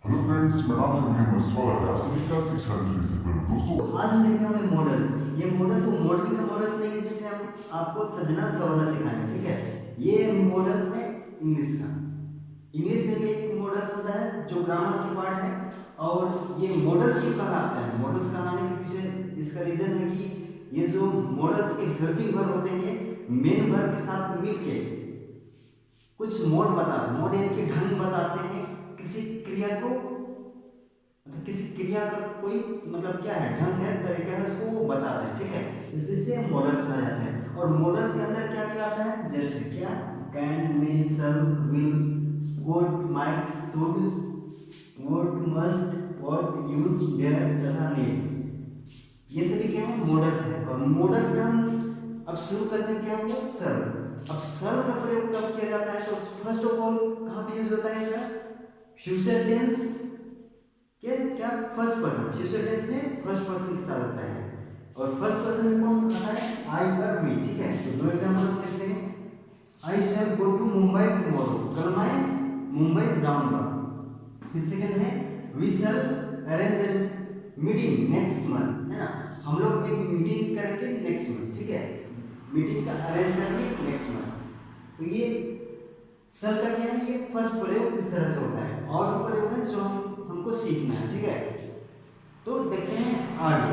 Hello friends, मैं नाम है विलियम और स्वागत है आप सभी का शिक्षा डिजिटल पर। दोस्तों, आज हम देखेंगे हमें मॉडल्स। ये मॉडल्स वो मॉडलिंग का मॉडल्स नहीं है जिससे हम आपको सजना सवरना सिखाएंगे, ठीक है। ये मॉडल्स है इंग्लिश का। इंग्लिश में भी एक मॉडल्स होता है जो ग्रामर के पार्ट है। और ये मॉडल्स क्यों कहलाते हैं? मॉडल्स कहलाने के पीछे इसका रीजन है कि ये जो मॉडल्स के हेल्पिंग वर्ब होते हैं मेन वर्ब के साथ मिलके कुछ मोड यानी कि ढंग बताते हैं किसी क्रिया को, मतलब किसी क्रिया का कोई मतलब क्या है, ढंग है, तरीका है, उसको वो बताते हैं, ठीक है। इसलिए मॉडल्स आ जाते हैं। और मॉडल्स के अंदर क्या क्या आता है, जैसे क्या can, may, shall, will, could, might, should, would, must, ought, use, dare तथा नीड, ये सभी क्या है, मॉडल्स है। और मॉडल्स का हम अब शुरू करते हैं क्या है, सर्व। अब सर्व का प्रयोग कब किया जाता है? तो फर्स्ट ऑफ ऑल कहाँ पे यूज होता है सर? फ्यूचर टेंस के क्या, फर्स्ट पर्सन। फ्यूचर टेंस में फर्स्ट पर्सन के साथ होता है। और फर्स्ट पर्सन में कौन आता है? आई और वी, ठीक है। तो दो एग्जांपल देखते हैं। I shall go to Mumbai tomorrow, कल मैं मुंबई जाऊंगा। फिर सेकंड है we shall arrange a meeting next month, है ना। हम लोग एक मीटिंग करेंगे नेक्स्ट मंथ, ठीक है। मीटिंग का अरेंज करेंगे नेक्स्ट मंथ। तो ये शैल का क्या है, ये फर्स्ट प्रयोग इस तरह से होता है। और भी प्रयोग है जो हमको सीखना है, ठीक है। तो देखते हैं आगे।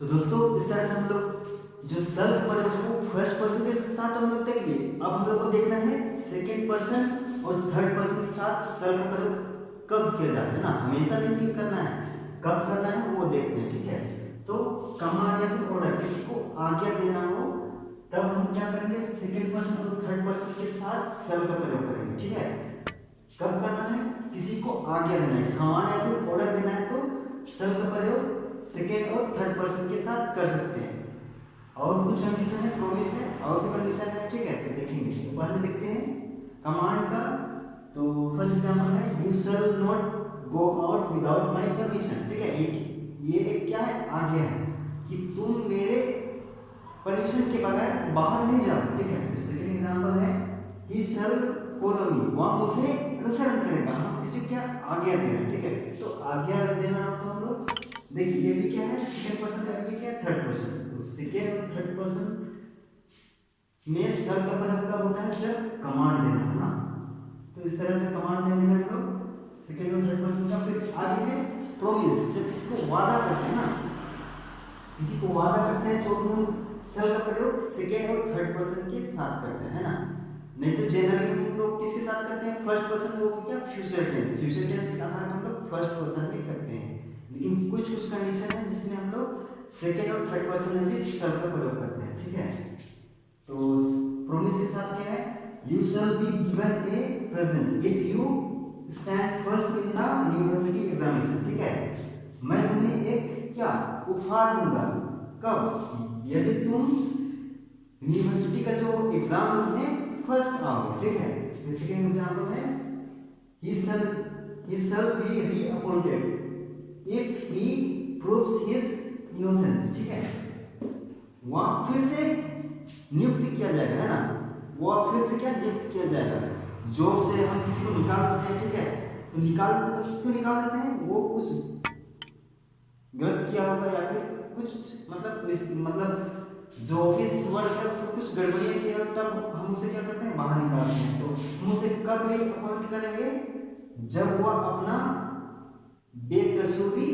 तो दोस्तों, इस तरह से हम लोग जो शैल का प्रयोग है वो फर्स्ट पर्सन के साथ हम लोग देख लिए। अब हम लोग को देखना है सेकंड पर्सन और थर्ड पर्सन के साथ शैल का प्रयोग कब किया जाता है ना। हमेशा नहीं करना है, कब करना है वो देखते हैं, ठीक है। तो कमांड या फिर ऑर्डर, किसी को आज्ञा देना हो तब हम क्या करेंगे, सेकंड पर्सन और थर्ड पर्सन के साथ शैल का प्रयोग करेंगे, ठीक है। कब करना है? किसी को आज्ञा देना है, कमांड या फिर ऑर्डर देना है तो शैल का प्रयोग सेकंड और थर्ड पर्सन के साथ कर सकते हैं। और कुछ कंडीशन है, प्रॉमिस है, और भी कंडीशन है, ठीक है। तो देखेंगे, तो पहले देखते हैं कमांड का। तो फर्स्ट एग्जांपल है you shall not go out without my permission, ठीक है। ये एक क्या है, आज्ञा है कि तुम मेरे परमिशन के बगैर बाहर नहीं जाओ, ठीक है। सेकंड एग्जांपल है ही शैल फॉलो मी, वह मुझे अनुसरण करेगा। हम किसी को क्या आज्ञा दे रहे हैं, ठीक है। तो आज्ञा देना हो तो हम लोग देखिए, ये भी क्या है, सेकंड पर्सन का, ये क्या है, थर्ड पर्सन। तो सेकंड और थर्ड पर्सन में शैल का प्रयोग कब होता है? जब कमांड देना है ना। तो इस तरह से कमांड देने में हम लोग सेकंड और थर्ड पर्सन का। फिर आगे है प्रॉमिस, जब किसी को वादा करते हैं ना, किसी को वादा करते हैं तो हम शैल का प्रयोग सेकंड और थर्ड पर्सन के साथ करते हैं, है ना। नहीं तो जनरली हम लोग किसके साथ करते हैं? फर्स्ट पर्सन, वो क्या, फ्यूचर टेंस। फ्यूचर टेंस का आधार हम लोग फर्स्ट पर्सन में करते हैं। लेकिन कुछ कुछ कंडीशन है जिसमें हम लोग सेकंड और थर्ड पर्सन में भी शैल का प्रयोग करते हैं, ठीक है। तो प्रॉमिस के साथ क्या है, you shall be given A present if you stand first in the university examination, ठीक है। मैं तुम्हें एक क्या उपहार दूंगा, कब? यदि तुम यूनिवर्सिटी का जो एग्जाम है उसमें फर्स्ट आओगे, ठीक है। सेकंड एग्जांपल है he shall be reappointed if he proves his innocence, ठीक है। वहां फिर से नियुक्त किया जाएगा, है ना। वो फिर से क्या नियुक्त किया जाएगा। जॉब से हम किसी को निकाल देते हैं, ठीक है। तो निकाल क्यों निकाल देते हैं? वो कुछ गलत किया होगा या फिर कुछ मतलब जो ऑफिस वर्क है उसमें कुछ गड़बड़ियाँ की है, तब हम उसे क्या करते हैं, बाहर निकालते हैं। तो हम उसे कब रिअपॉइंट करेंगे? जब वह अपना बेकसूरी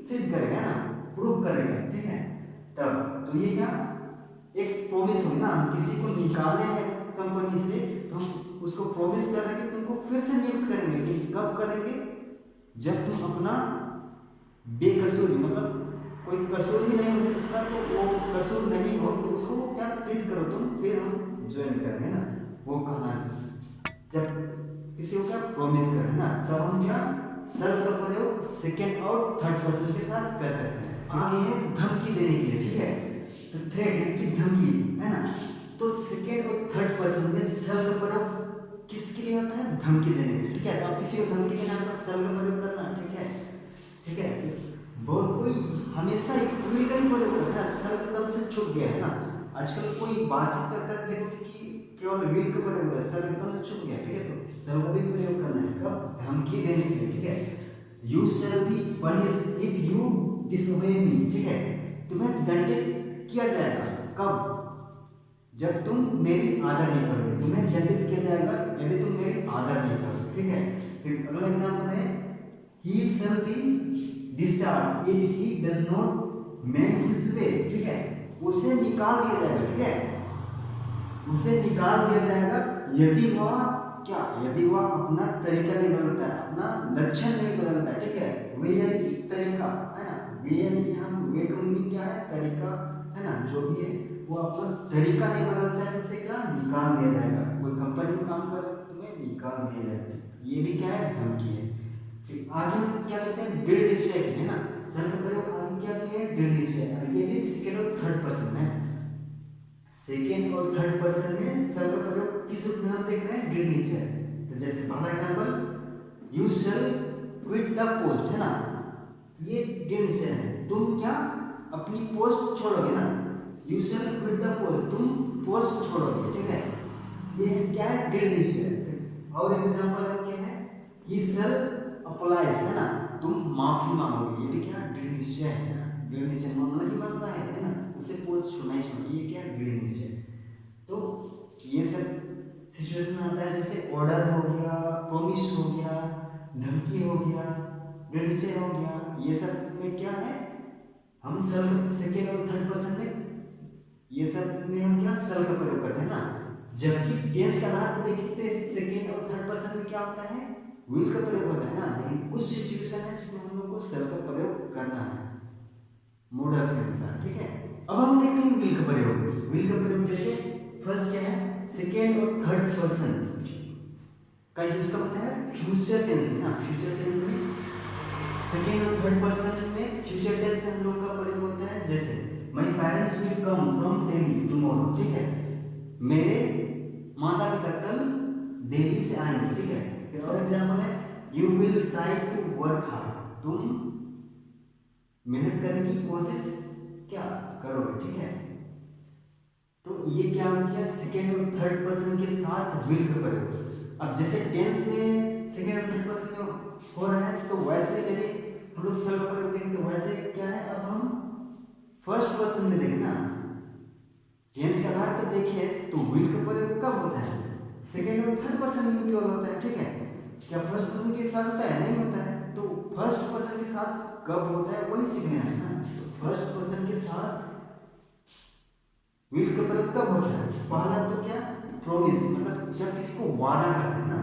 सिद्ध करेगा ना, प्रूव करेगा, ठीक है, तब। तो ये क्या, एक प्रॉमिस होगी ना। हम किसी को निकाले हैं कंपनी से तो हम उसको प्रॉमिस कर रहे हैं कि तुमको फिर से नियुक्त करेंगे। लेकिन कब करेंगे? जब तुम अपना बेकसूरी, मतलब कोई कसूर ही नहीं हो उसका, तो वो कसूर नहीं हो तो उसको क्या सिद्ध करो तुम, फिर हम ज्वाइन करेंगे ना। वो कहना है जब किसी को क्या प्रॉमिस करें ना, तब हम क्या शैल का प्रयोग सेकंड और थर्ड पर्सन के साथ कर सकते हैं। आगे है धमकी देने के लिए, ठीक है। तो थ्रेट की धमकी, है ना। तो सेकंड और थर्ड पर्सन में शैल का प्रयोग किसके लिए होता है? धमकी देने के लिए, ठीक है। तो आप किसी को धमकी देना है तो शैल का प्रयोग करना, ठीक है, ठीक है। बहुत कोई हमेशा एक विल का ही प्रयोग करता है, शैल एकदम से छुप गया है ना। आजकल कोई बातचीत करता है देखो कि केवल विल का प्रयोग है, शैल एकदम से छुप गया, ठीक है। तो शैल का भी प्रयोग करना है कब? धमकी देने के लिए, ठीक है। You shall be punished if you disobey me, ठीक है, तुम्हें दंडित किया जाएगा कब, जब तुम मेरी आदर नहीं करोगे, तुम्हें दंडित किया जाएगा यदि तुम मेरी आदर नहीं करोगे, ठीक है। फिर अगला एग्जांपल है he shall be discharge if he does not mend his way, ठीक है, उसे निकाल दिया जाएगा, ठीक है, उसे निकाल दिया जाएगा यदि वह क्या, यदि वह अपना तरीका नहीं बदलता है, अपना लक्षण नहीं बदलता है, ठीक है, वे यानी तरीका है ना, वे यानी हम वे कंपनी क्या है, तरीका है ना, जो भी है वो अपना तरीका नहीं बदलता है, उसे क्या निकाल दिया जाएगा, कोई कंपनी में काम कर तुम्हें निकाल दिया जाएगा, ये भी क्या है, धमकी है। फिर आगे हम क्या करते हैं, दृढ़ निश्चय है ना, सर का प्रयोग आगे क्या किया है, दृढ़ निश्चय, और ये भी सेकेंड और थर्ड पर्सन है, सेकेंड और थर्ड पर्सन में सर का प्रयोग किस रूप में हम देख रहे हैं, दृढ़ निश्चय। तो जैसे पहला example you shall quit the post, है ना, ये दृढ़ निश्चय है, तुम क्या अपनी पोस्ट छोड़ोगे ना, you shall quit the post, तुम पोस्ट छोड़ोगे, ठीक है, ये क्या है, दृढ़ निश्चय। और एग्जांपल क्या है, ही शैल अप्लाइज, है ना, तुम माफी मांगोगे, ये भी क्या दृढ़ निश्चय है ना, दृढ़ निश्चय मामला ही बनता है ना, उसे पोस्ट छोड़ना ही छोड़ना, ये क्या दृढ़ निश्चय। तो ये सब सिचुएशन आता है, जैसे ऑर्डर हो गया, प्रॉमिस हो गया, धमकी हो गया, दृढ़ निश्चय हो गया, ये सब में क्या है, हम सब सेकेंड और थर्ड पर्सन में ये सब में हम क्या सल का प्रयोग करते हैं ना, जबकि टेंस का आधार पर देखते सेकेंड और थर्ड पर्सन में क्या होता है, विल का प्रयोग होता है ना, लेकिन कुछ सिचुएशन है जिसमें हम लोग को सल का प्रयोग करना है मॉडल्स के अनुसार, ठीक है। अब हम देखते हैं विल का प्रयोग, विल का प्रयोग जैसे फर्स्ट क्या है, सेकेंड और थर्ड पर्सन का यूज कब होता है, फ्यूचर टेंस में ना, फ्यूचर टेंस में सेकेंड और थर्ड पर्सन में फ्यूचर टेंस में हम लोग का प्रयोग होता है, जैसे my parents will come from Delhi tomorrow, ठीक है, मेरे माता पिता कल दिल्ली से आएंगे, ठीक है। फिर और एग्जांपल है you will try to work hard, तुम मेहनत करने की कोशिश क्या करोगे, ठीक है। तो ये क्या हो गया, सेकेंड और थर्ड पर्सन के साथ विल का प्रयोग। अब जैसे टेंस में सेकेंड और थर्ड पर्सन में हो रहा है, तो वैसे जब हम लोग सल का प्रयोग देखें तो वैसे क्या है, अब हम फर्स्ट पर्सन में देखें ना, टेंस के आधार पर देखिए तो विल का प्रयोग कब होता है, सेकेंड और थर्ड पर्सन में केवल होता है, ठीक है। क्या फर्स्ट पर्सन के साथ होता है, नहीं होता है, तो फर्स्ट पर्सन के साथ कब होता है वही सीखना है ना। फर्स्ट पर्सन के साथ विल का प्रयोग कब होता है, पहला तो क्या प्रॉमिस, मतलब जब किसी को वादा करते हैं ना,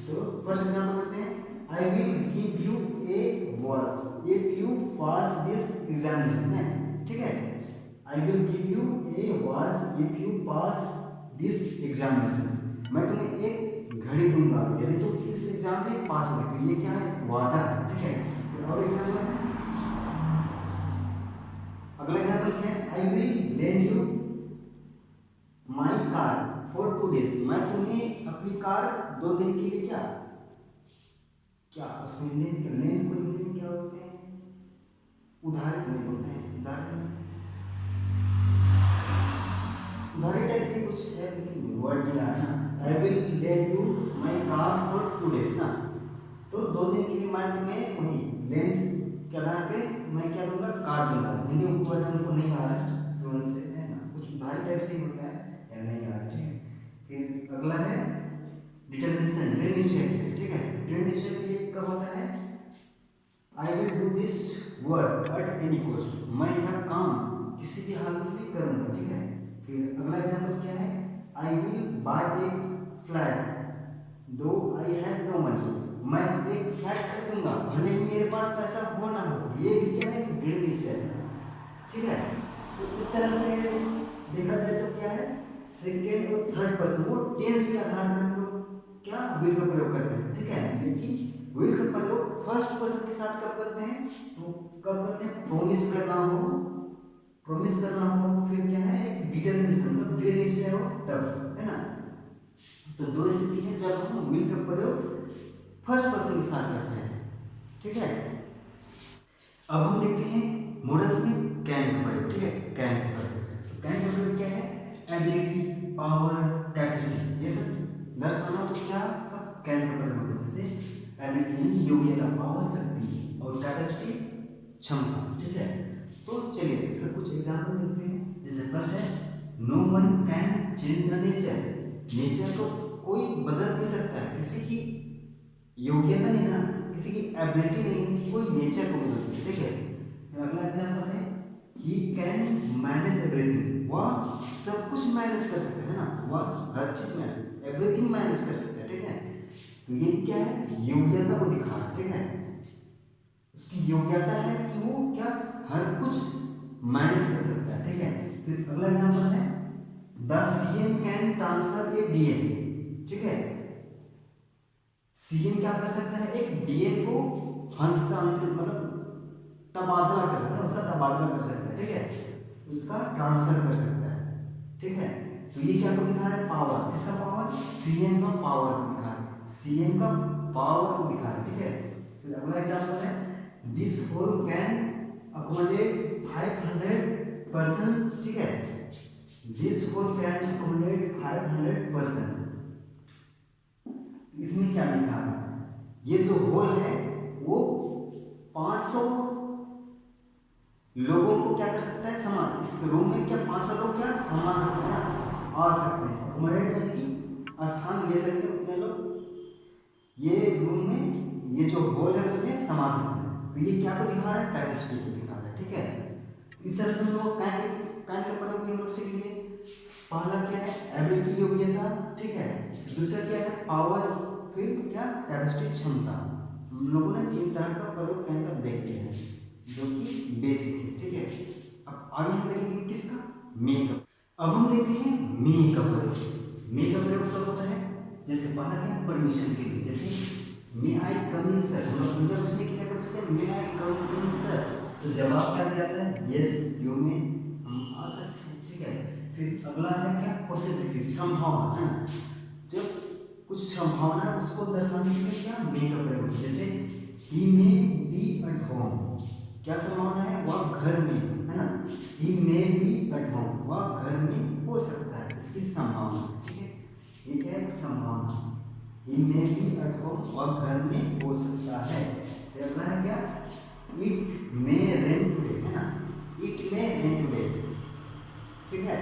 तो फर्स्ट एग्जांपल करते हैं I will give you a verse if you pass this examination, ठीक है, I will give you a verse if you pass this examination, मैं तुम्हें एक घड़ी दूंगा यदि तुम इस एग्जाम में पास हो गए, तो ये क्या है, वादा है, ठीक है। और एग्जांपल है, अगला एग्जांपल क्या है, I will lend you my car for 2 days, मैं तुम्हें अपनी कार 2 दिन के लिए क्या क्या उसको हिंदी में लेन को हिंदी में क्या बोलते हैं, उधार में बोलते हैं, उधार टाइप से कुछ है लेकिन वर्ड मिला है ना, I will lend you my car for 2 days ना, तो 2 दिन के लिए मैं तुम्हें वही लेंड के आधार पे मैं क्या दूंगा, कार दूंगा, हिंदी में वर्ड हमको नहीं आ रहा है तो उनसे है ना, कुछ उधार टाइप से ही होता है या नहीं आ रहा है। फिर अगला है डिटरमिनेशन, दृढ़ निश्चय, ठीक है, दृढ़ निश्चय के लिए कब होता है, I will do this work at any cost, मैं यह काम किसी भी हालत में करूंगा, ठीक है। फिर अगला एग्जांपल क्या है, I will buy A flat दो आई हैव नो मनी, मैं एक फ्लैट खरीदूंगा भले ही मेरे पास पैसा हो ना हो, ये भी क्या है, दृढ़ निश्चय है, ठीक है। तो इस तरह से देखा जाए तो क्या है, सेकेंड और थर्ड पर्सन वो टेंस के आधार पर हम लोग क्या विल का प्रयोग करते हैं, ठीक है, लेकिन विल का प्रयोग फर्स्ट पर्सन के साथ कब करते हैं, तो कब करते हैं, प्रॉमिस करना हो, फिर क्या है डिटरमिनेशन, मतलब दृढ़ निश्चय हो तब, है ना। तो दो स्थिति है जब हम विल का प्रयोग फर्स्ट पर्सन के साथ करते हैं, ठीक है। अब हम देखते हैं मॉडल्स में कैन का प्रयोग, ठीक है, कैन का प्रयोग। कैन का प्रयोग क्या है, एबिलिटी, पावर, कैपेसिटी, ये सब दर्शाना तो क्या कैन का प्रयोग होता है, जैसे एबिलिटी योग्यता, पावर शक्ति, क्षमता, ठीक है। तो चलिए इसका कुछ एग्जाम्पल देखते हैं। जैसे फर्स्ट है no one can change the nature, nature को कोई बदल नहीं सकता है, किसी की योग्यता नहीं ना, किसी की एबिलिटी नहीं है कि कोई नेचर को बदल सके, ठीक है। अगला एग्जाम्पल है ही कैन मैनेज एवरीथिंग, वह सब कुछ मैनेज कर सकते हैं ना, वह हर चीज मैनेज एवरीथिंग मैनेज कर सकते हैं, ठीक है। तो ये क्या है, योग्यता को दिखा रहा है, ठीक है। उसकी योग्यता है कि वो क्या हर कुछ मैनेज कर सकता है, ठीक है। फिर अगला एग्जांपल है the CM can transfer A DM, ठीक है। सीएम क्या कर सकता है, एक डीएम को हस्तांतरित मतलब तबादला कर सकता है, उसका तबादला कर सकता है, ठीक है, उसका ट्रांसफर कर सकता है, ठीक है। तो ये क्या को दिखा रहा है, पावर, किसका पावर, सीएम का पावर को दिखा रहा है, सीएम का पावर को दिखा रहा है, ठीक है। फिर अगला एग्जांपल है this hall can accommodate 500 person, ठीक है। This hall can accommodate 500 person, इसमें क्या लिखा है, ये जो हॉल है वो 500 लोगों को क्या कर सकता है, समा, इस रूम में क्या 500 लोग क्या समा सकते हैं, आ सकते हैं, अकोमोडेट यानी कि स्थान ले सकते हैं उतने लोग ये रूम में, ये जो हॉल है उसमें समा सकते हैं। तो ये क्या को दिखा रहा है, कैपेसिटी को दिखा रहा है, ठीक है। इस तरह से हम लोग कैन के प्रयोग हम लोग सीख लिए। पहला क्या है, एबिलिटी योग्यता, ठीक है। दूसरा क्या है, पावर, फिर क्या कैपेसिटी क्षमता। हम लोगों ने 3 तरह का प्रयोग कैन का देख लिया है जो कि बेसिक है, ठीक है। अब आगे हम देखेंगे किसका, मेकअप। अब हम देखते हैं मेकअप प्रयोग। मेकअप प्रयोग कब होता है, जैसे पहला क्या परमिशन के लिए, जैसे मे आई कम इन सर, हम लोग अंदर घुसने के लिए क्या पूछते हैं, मे आई कम इन सर, तो जवाब क्या जाता है, यस यू मे, हम आ सकते हैं, ठीक है। फिर अगला है क्या, पॉसिबिलिटी, संभावना, है ना। जब कुछ संभावना है उसको दर्शाने के लिए क्या मेकअप प्रयोग, जैसे ही मे बी एट होम, क्या संभावना है, वह घर में, है ना। ही मे बी एट होम, वह घर में हो सकता है, इसकी संभावना, ठीक है। ये क्या है, संभावना, ही मे बी एट होम, वह घर में हो सकता है। फिर अगला है क्या, इट मे रेन टुडे, है ना, इट मे रेन टुडे, ठीक है,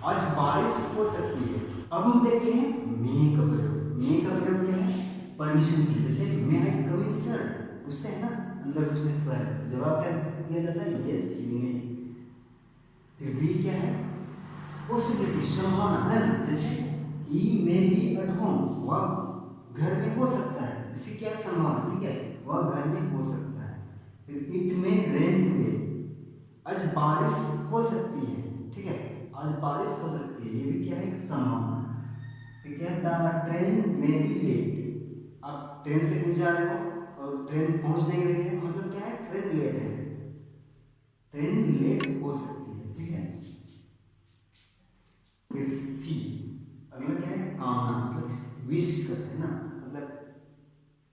आज बारिश हो सकती है। अब हम देखते हैं मेकअप प्रयोग। मेकअप प्रयोग क्या है, परमिशन की, जैसे मे आई कम इन सर, पूछते हैं ना अंदर घुसने से पहले, जवाब क्या दिया जाता है, यस यू मे। फिर बी क्या है, पॉसिबिलिटी, संभावना, है ना, जैसे ही मे बी एट होम, वह घर में हो सकता है, इसकी क्या संभावना, ठीक है, वह घर में हो सकता है। फिर इट मे रेन टुडे, आज बारिश हो सकती है, ठीक है, आज बारिश हो सकती है, ये भी क्या है, संभावना। फिर क्या है, the train may be late, आप ट्रेन से कहीं जा रहे हो और ट्रेन पहुंच नहीं रही है, मतलब क्या है, ट्रेन लेट है, ट्रेन लेट हो सकती है, ठीक है। फिर सी, अगला क्या है, कामना, मतलब विश करते हैं ना, मतलब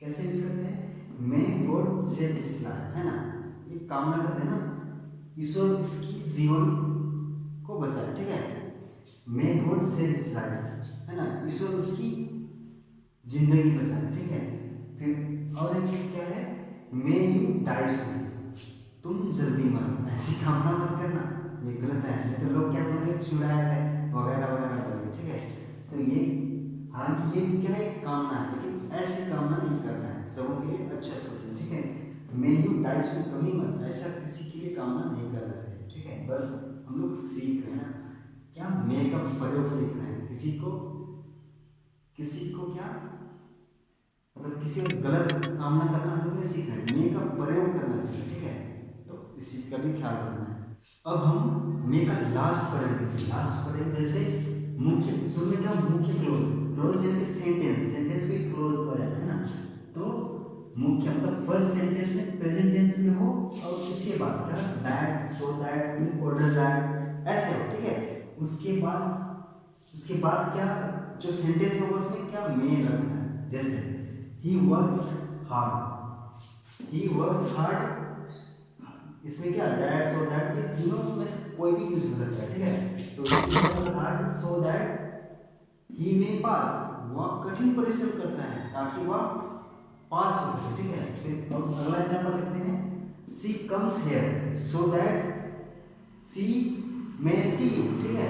कैसे विश करते हैं, may God save this life, है ना, ये कामना करते हैं ना, ईश्वर इसकी जीवन को बचाए, ठीक है, may God save this life, है ना, ईश्वर उसकी जिंदगी बचाए, ठीक है। फिर और एक क्या है, मे यू डाई सून, तुम जल्दी मरो, ऐसी कामना मत करना, ये गलत है, नहीं तो लोग क्या बोलेंगे, चुड़ैल है वगैरह वगैरह बोलेंगे, ठीक है। तो ये हालांकि ये भी क्या है, कामना है, लेकिन ऐसी कामना नहीं करना है, सबों के लिए अच्छा सोचना, ठीक है। मे यू डाई सून कभी मत, ऐसा किसी के लिए कामना नहीं करना चाहिए, ठीक है। बस हम लोग सीख रहे हैं क्या, मेकअप प्रयोग सीख रहे हैं, किसी को क्या मतलब किसी को गलत कामना करना हम लोग सीख रहे हैं, मेकअप प्रयोग करना सीख रहे हैं, ठीक है। तो इस चीज का भी ख्याल रखना है। अब हम मे का लास्ट प्रयोग देखते हैं। लास्ट प्रयोग जैसे मुख्य, शुरू में क्या, मुख्य क्लोज, क्लोज यानी सेंटेंस को क्लोज कर जाता है ना, तो मुख्य मतलब फर्स्ट सेंटेंस में प्रेजेंट टेंस में हो और उसके बाद क्या, that, so that, in order that, ऐसे हो, ठीक है। उसके बाद क्या, जो सेंटेंस होगा उसमें क्या मे लगना है, जैसे ही वर्क्स हार्ड, इसमें क्या, दैट, सो दैट, ये तीनों में से कोई भी यूज हो सकता है, ठीक है। तो he works hard so that he may pass, वह कठिन परिश्रम करता है ताकि वह पास हो सके, ठीक है। फिर अगला एग्जांपल देखते हैं, she comes here so that she may see you, ठीक है।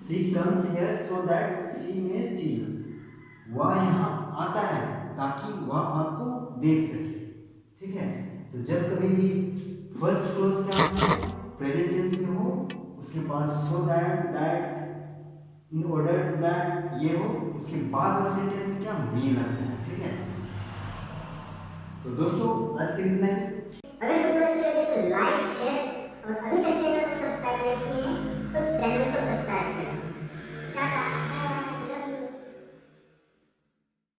She comes here so that she may see you, वह यहाँ आता है ताकि वह आपको देख सके, ठीक है। तो जब कभी भी फर्स्ट क्लोज क्या हो, प्रेजेंट टेंस में हो, उसके पास so that, that, in order that ये हो, उसके बाद वाले सेंटेंस में क्या मे लगता है, ठीक है। तो दोस्तों आज के लिए इतना ही।